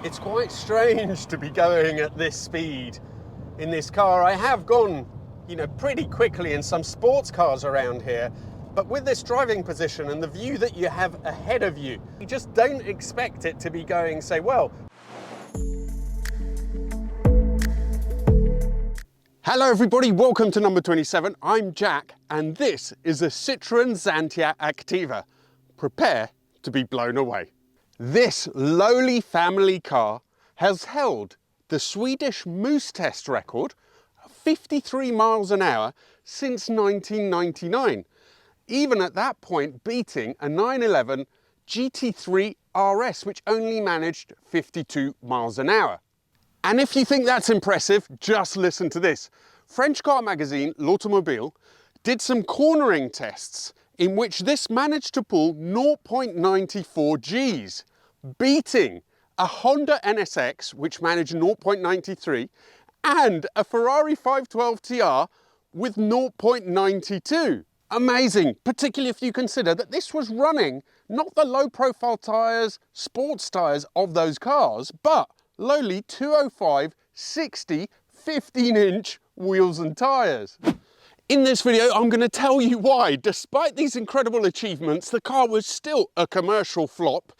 It's quite strange to be going at this speed in this car. I have gone, pretty quickly in some sports cars around here, but with this driving position and the view that you have ahead of you, you just don't expect it to be going so well. Hello everybody, welcome to number 27. I'm Jack, and this is a Citroen Xantia Activa. Prepare to be blown away. This lowly family car has held the Swedish Moose Test record of 53 miles an hour since 1999, even at that point beating a 911 GT3 RS, which only managed 52 miles an hour. And if you think that's impressive, just listen to this. French car magazine L'Automobile did some cornering tests in which this managed to pull 0.94 Gs, beating a Honda NSX, which managed 0.93, and a Ferrari 512 TR with 0.92. Amazing, particularly if you consider that this was running not the low profile tyres, sports tyres of those cars, but lowly 205, 60, 15-inch wheels and tyres. In this video, I'm going to tell you why, despite these incredible achievements, the car was still a commercial flop.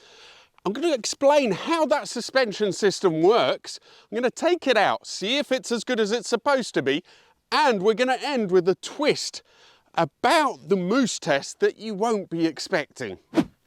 I'm going to explain how that suspension system works. I'm going to take it out, see if it's as good as it's supposed to be, and we're going to end with a twist about the Moose Test that you won't be expecting.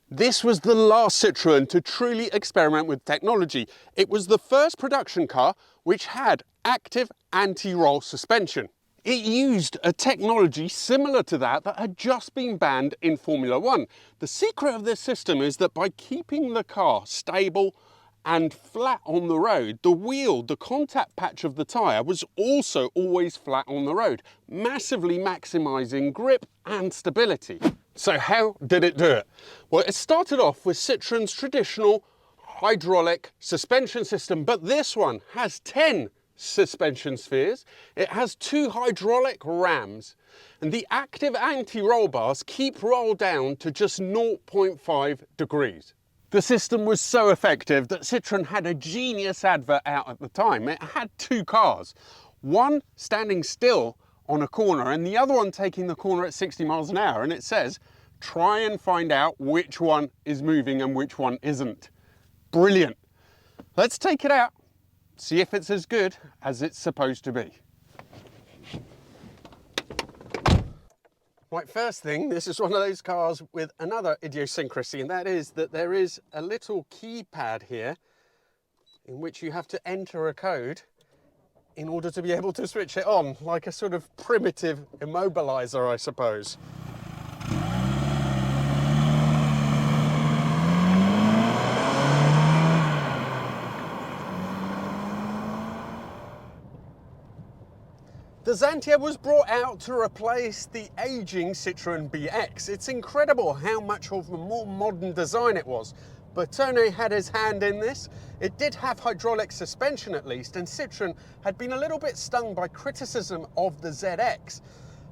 This was the last Citroen to truly experiment with technology. It was the first production car which had active anti-roll suspension. It used a technology similar to that had just been banned in Formula One. The secret of this system is that by keeping the car stable and flat on the road, the wheel, the contact patch of the tyre, was also always flat on the road, massively maximising grip and stability. So how did it do it? Well, it started off with Citroen's traditional hydraulic suspension system, but this one has 10 suspension spheres. It has 2 hydraulic rams, and the active anti-roll bars keep roll down to just 0.5 degrees. The system was so effective that Citroen had a genius advert out at the time. It had 2 cars, one standing still on a corner and the other one taking the corner at 60 miles an hour, and it says, try and find out which one is moving and which one isn't. Brilliant. Let's take it out, see if it's as good as it's supposed to be. Right, first thing, this is one of those cars with another idiosyncrasy, and that is that there is a little keypad here in which you have to enter a code in order to be able to switch it on, like a sort of primitive immobilizer, I suppose. The Xantia was brought out to replace the aging Citroen BX. It's incredible how much of a more modern design it was. Bertone had his hand in this. It did have hydraulic suspension at least, and Citroen had been a little bit stung by criticism of the ZX,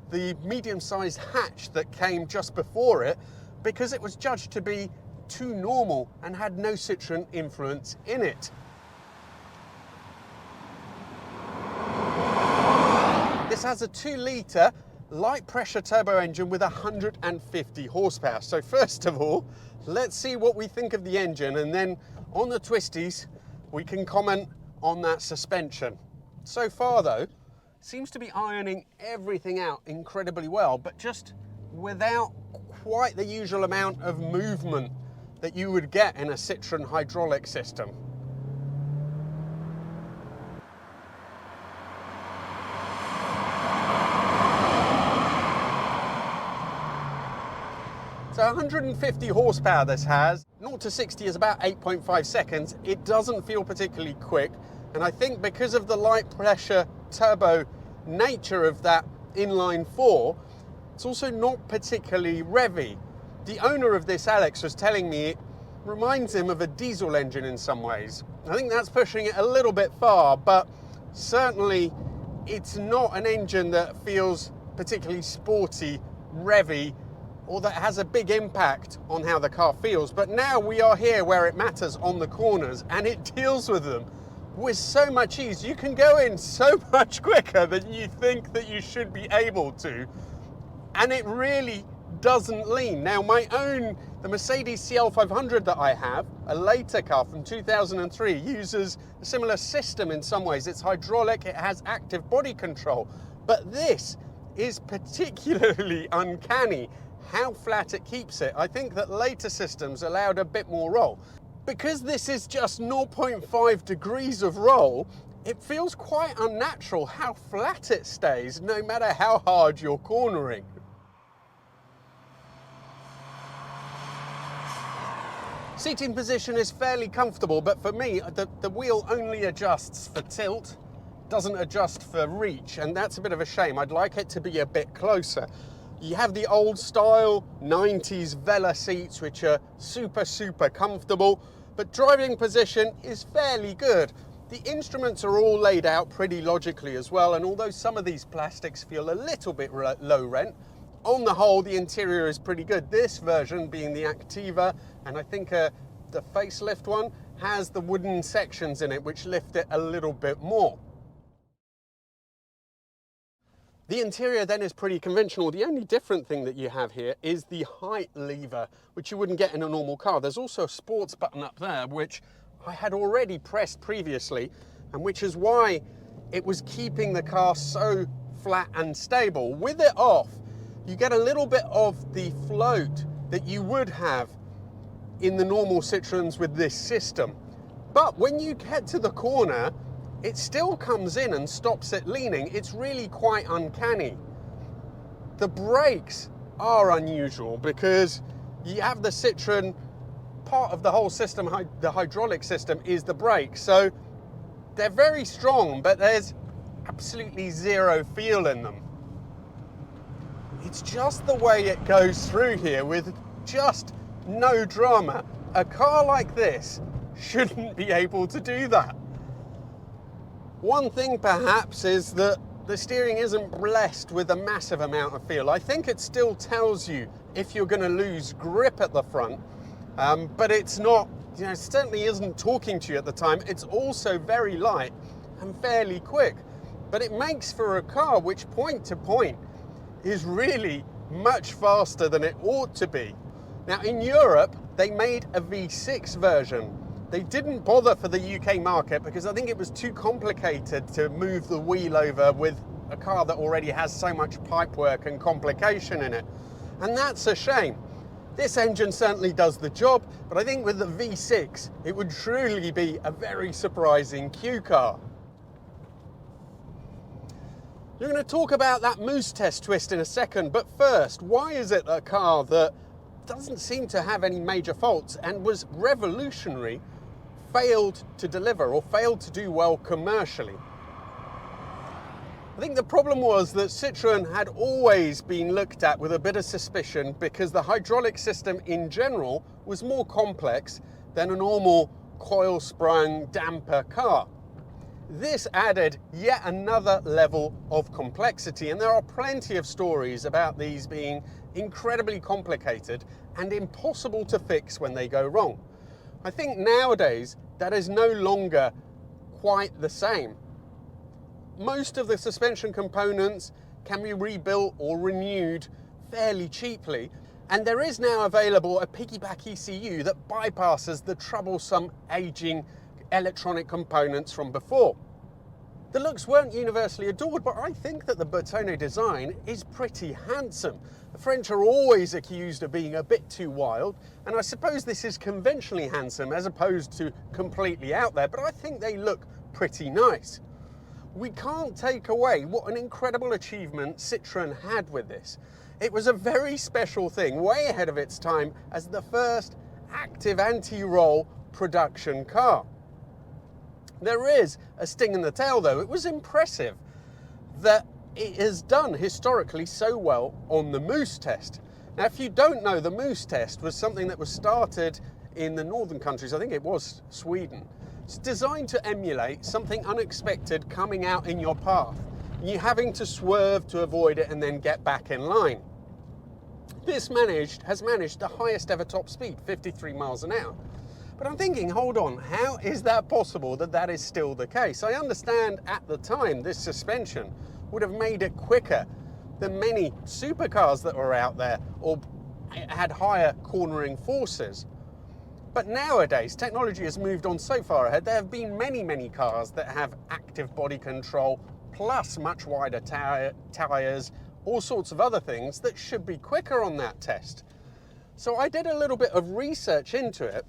the medium-sized hatch that came just before it, because it was judged to be too normal and had no Citroen influence in it. This has a 2-litre light pressure turbo engine with 150 horsepower. So first of all, let's see what we think of the engine, and then on the twisties, we can comment on that suspension. So far though, seems to be ironing everything out incredibly well, but just without quite the usual amount of movement that you would get in a Citroen hydraulic system. So 150 horsepower this has. 0 to 60 is about 8.5 seconds. It doesn't feel particularly quick, and I think because of the light pressure turbo nature of that inline 4, it's also not particularly revvy. The owner of this, Alex, was telling me it reminds him of a diesel engine in some ways. I think that's pushing it a little bit far, but certainly it's not an engine that feels particularly sporty, revvy, or that has a big impact on how the car feels. But now we are here where it matters, on the corners, and it deals with them with so much ease. You can go in so much quicker than you think that you should be able to, and it really doesn't lean. Now the Mercedes CL500 that I have, a later car from 2003, uses a similar system in some ways. It's hydraulic, it has active body control, but this is particularly uncanny how flat it keeps it. I think that later systems allowed a bit more roll. Because this is just 0.5 degrees of roll, it feels quite unnatural how flat it stays, no matter how hard you're cornering. Seating position is fairly comfortable, but for me, the wheel only adjusts for tilt, doesn't adjust for reach, and that's a bit of a shame. I'd like it to be a bit closer. You have the old style 90s Vela seats, which are super comfortable, but driving position is fairly good. The instruments are all laid out pretty logically as well, and although some of these plastics feel a little bit low rent, on the whole, the interior is pretty good. This version, being the Activa, and I think the facelift one, has the wooden sections in it which lift it a little bit more. The interior then is pretty conventional. The only different thing that you have here is the height lever, which you wouldn't get in a normal car. There's also a sports button up there, which I had already pressed previously, and which is why it was keeping the car so flat and stable. With it off, you get a little bit of the float that you would have in the normal Citroens with this system. But when you get to the corner, it still comes in and stops it leaning. It's really quite uncanny. The brakes are unusual because you have the Citroen, part of the whole system, the hydraulic system is the brakes. So they're very strong, but there's absolutely zero feel in them. It's just the way it goes through here with just no drama. A car like this shouldn't be able to do that. One thing perhaps is that the steering isn't blessed with a massive amount of feel. I think it still tells you if you're going to lose grip at the front, but it's not, it certainly isn't talking to you at the time. It's also very light and fairly quick, but it makes for a car which point to point is really much faster than it ought to be. Now in Europe, they made a V6 version. They didn't bother for the UK market because I think it was too complicated to move the wheel over with a car that already has so much pipework and complication in it. And that's a shame. This engine certainly does the job, but I think with the V6, it would truly be a very surprising Q car. You're going to talk about that moose test twist in a second, but first, why is it a car that doesn't seem to have any major faults and was revolutionary failed to deliver or failed to do well commercially? I think the problem was that Citroen had always been looked at with a bit of suspicion because the hydraulic system in general was more complex than a normal coil-sprung damper car. This added yet another level of complexity, and there are plenty of stories about these being incredibly complicated and impossible to fix when they go wrong. I think nowadays that is no longer quite the same. Most of the suspension components can be rebuilt or renewed fairly cheaply, and there is now available a piggyback ECU that bypasses the troublesome aging electronic components from before. The looks weren't universally adored, but I think that the Bertone design is pretty handsome. The French are always accused of being a bit too wild, and I suppose this is conventionally handsome as opposed to completely out there, but I think they look pretty nice. We can't take away what an incredible achievement Citroen had with this. It was a very special thing, way ahead of its time as the first active anti-roll production car. There is a sting in the tail though. It was impressive that it has done historically so well on the Moose test. Now if you don't know, the Moose test was something that was started in the northern countries, I think it was Sweden. It's designed to emulate something unexpected coming out in your path, and you having to swerve to avoid it and then get back in line. this has managed the highest ever top speed, 53 miles an hour. But I'm thinking, hold on, how is that possible that that is still the case? I understand at the time this suspension would have made it quicker than many supercars that were out there or had higher cornering forces. But nowadays, technology has moved on so far ahead. There have been many cars that have active body control, plus much wider tyres, all sorts of other things that should be quicker on that test. So I did a little bit of research into it,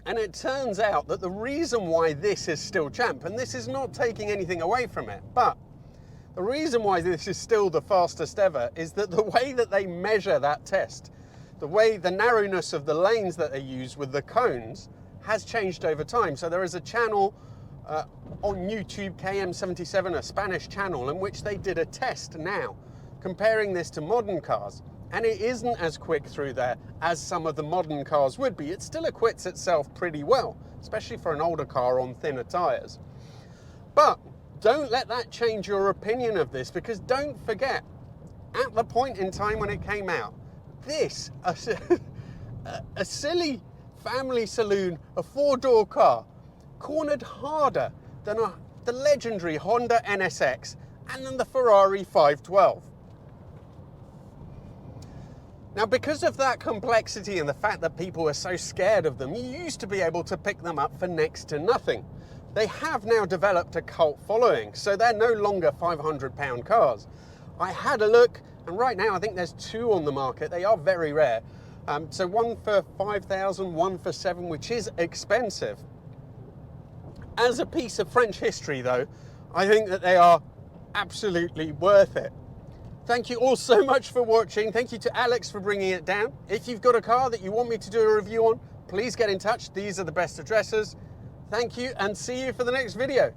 and it turns out that the reason why this is still champ, and this is not taking anything away from it, but the reason why this is still the fastest ever is that the way that they measure that test, the narrowness of the lanes that they use with the cones has changed over time. So there is a channel on YouTube, KM77, a Spanish channel, in which they did a test now, comparing this to modern cars. And it isn't as quick through there as some of the modern cars would be. It still acquits itself pretty well, especially for an older car on thinner tyres. But don't let that change your opinion of this, because don't forget, at the point in time when it came out, this, a silly family saloon, a four-door car, cornered harder than the legendary Honda NSX and then the Ferrari 512. Now, because of that complexity and the fact that people are so scared of them, you used to be able to pick them up for next to nothing. They have now developed a cult following, so they're no longer £500 cars. I had a look, and right now I think there's 2 on the market. They are very rare. So one for 5,000, one for 7, which is expensive. As a piece of French history, though, I think that they are absolutely worth it. Thank you all so much for watching. Thank you to Alex for bringing it down. If you've got a car that you want me to do a review on, please get in touch. These are the best addresses. Thank you, and see you for the next video.